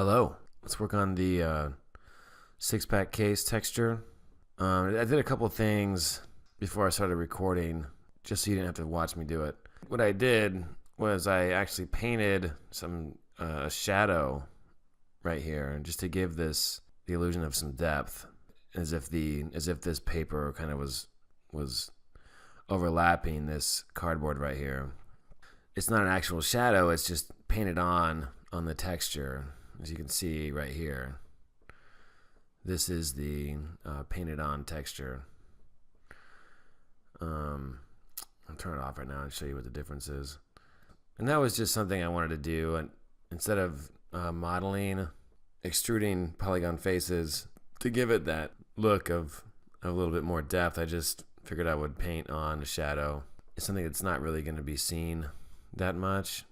Hello. Let's work on the six-pack case texture. I did a couple things before I started recording, just so you didn't have to watch me do it. What I did was I actually painted some shadow right here, just to give this the illusion of some depth, as if this paper kind of was overlapping this cardboard right here. It's not an actual shadow; it's just painted on the texture. As you can see right here, this is the painted on texture. I'll turn it off right now and show you what the difference is. And that was just something I wanted to do. And instead of modeling, extruding polygon faces to give it that look of a little bit more depth, I just figured I would paint on a shadow. It's something that's not really going to be seen that much.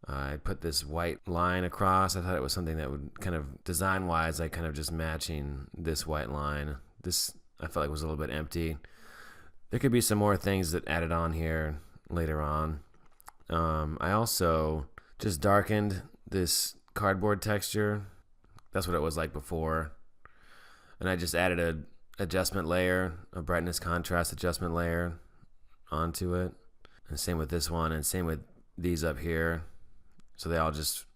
I put this white line across. I thought it was something that would kind of, design-wise, I kind of just matching this white line. This, I felt like, was a little bit empty. There could be some more things that added on here later on. I also just darkened this cardboard texture. That's what it was like before. And I just added an adjustment layer, a brightness contrast adjustment layer onto it. And same with this one, and same with these up here. So they all just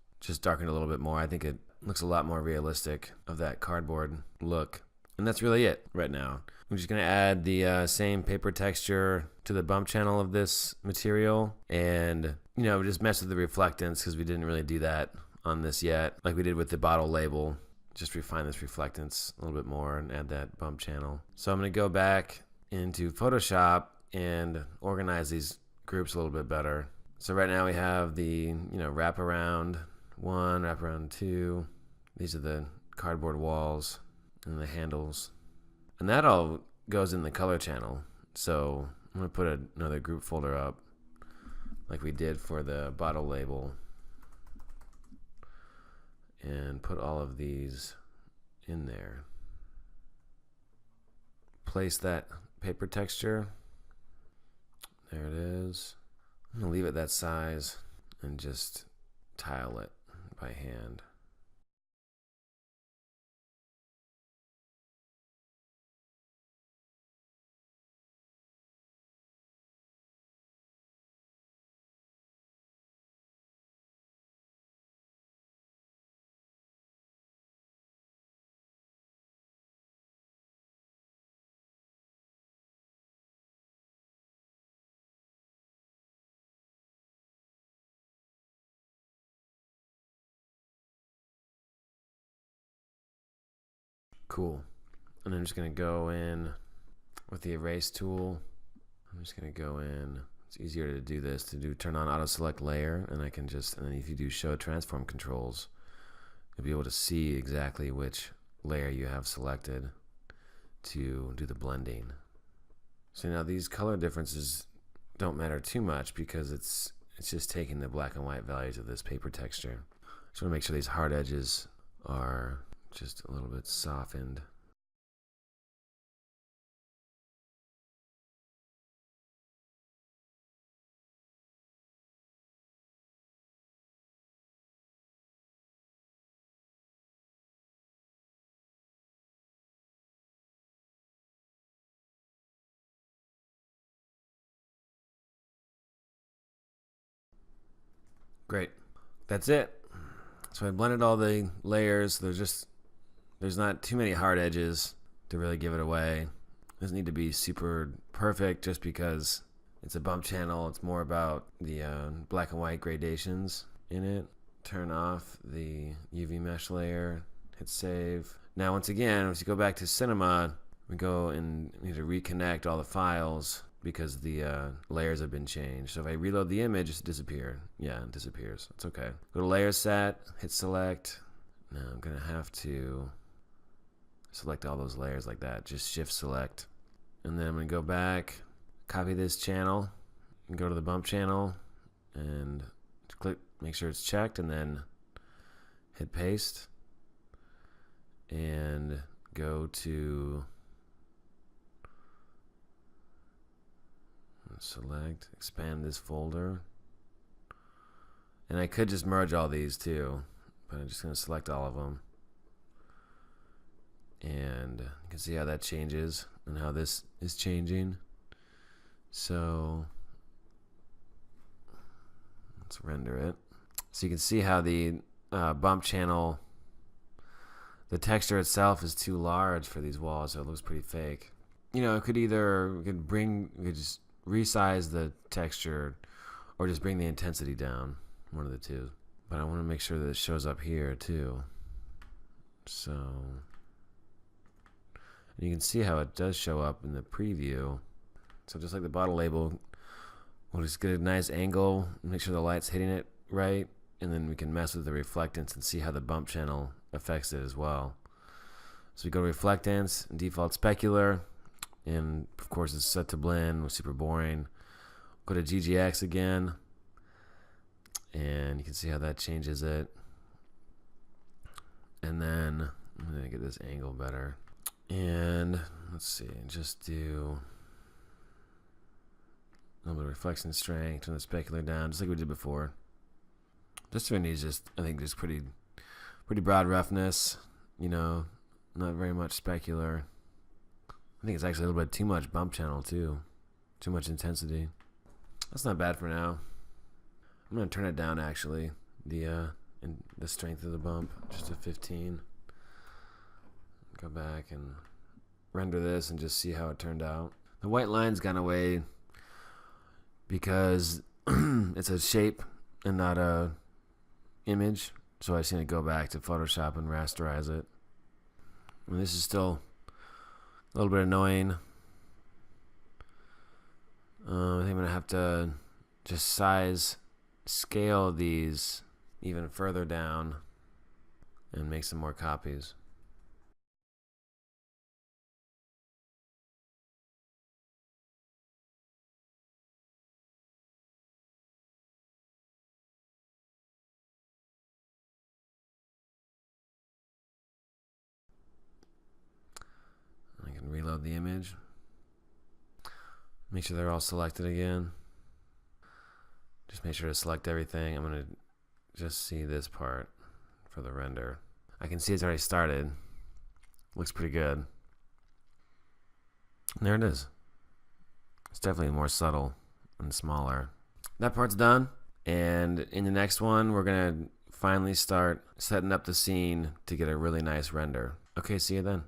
darkened a little bit more. I think it looks a lot more realistic of that cardboard look. And that's really it right now. I'm just going to add the same paper texture to the bump channel of this material, and just mess with the reflectance, because we didn't really do that on this yet, like we did with the bottle label. Just refine this reflectance a little bit more and add that bump channel. So I'm going to go back into Photoshop and organize these groups a little bit better. So right now we have the wraparound 1, wraparound 2. These are the cardboard walls and the handles. And that all goes in the color channel. So I'm going to put another group folder up like we did for the bottle label, and put all of these in there. Place that paper texture. There it is. I'm going to leave it that size and just tile it by hand. Cool. And I'm just going to go in with the erase tool. I'm just going to go in. It's easier to do this, turn on auto select layer, and then if you do show transform controls, you'll be able to see exactly which layer you have selected to do the blending. So now these color differences don't matter too much, because it's just taking the black and white values of this paper texture. Just want to make sure these hard edges are just a little bit softened. Great. That's it. So I blended all the layers. There's not too many hard edges to really give it away. It doesn't need to be super perfect, just because it's a bump channel. It's more about the black and white gradations in it. Turn off the UV mesh layer. Hit save. Now once again, once you go back to Cinema, we need to reconnect all the files, because the layers have been changed. So if I reload the image, it disappears. Yeah, it disappears. It's okay. Go to Layer Set, hit Select. Now I'm going to have to select all those layers like that. Just Shift Select. And then I'm going to go back, copy this channel, and go to the bump channel, and click, make sure it's checked, and then hit Paste. And go to select, expand this folder. And I could just merge all these too, but I'm just going to select all of them. And you can see how that changes and how this is changing. So let's render it. So you can see how the bump channel, the texture itself is too large for these walls, so it looks pretty fake. You know, we could just resize the texture or just bring the intensity down, one of the two. But I want to make sure that it shows up here too. So, and you can see how it does show up in the preview. So just like the bottle label, we'll just get a nice angle, make sure the light's hitting it right, and then we can mess with the reflectance and see how the bump channel affects it as well. So we go to reflectance, default specular, and of course it's set to blend, was super boring. Go to GGX again, and you can see how that changes it. And then I'm gonna get this angle better. And let's see, just do a little bit of reflection strength, turn the specular down, just like we did before. This one needs just, I think, just pretty broad roughness, you know, not very much specular. I think it's actually a little bit too much bump channel too, too much intensity. That's not bad for now. I'm gonna turn it down actually, the strength of the bump, just to 15. Go back and render this and just see how it turned out. The white line's gone away because it's a shape and not a image, so I just need to go back to Photoshop and rasterize it. And this is still a little bit annoying. I think I'm gonna have to just scale these even further down and make some more copies. I can reload the image. Make sure they're all selected again. Just make sure to select everything. I'm going to just see this part for the render. I can see it's already started. Looks pretty good. And there it is. It's definitely more subtle and smaller. That part's done. And in the next one, we're going to finally start setting up the scene to get a really nice render. Okay, see you then.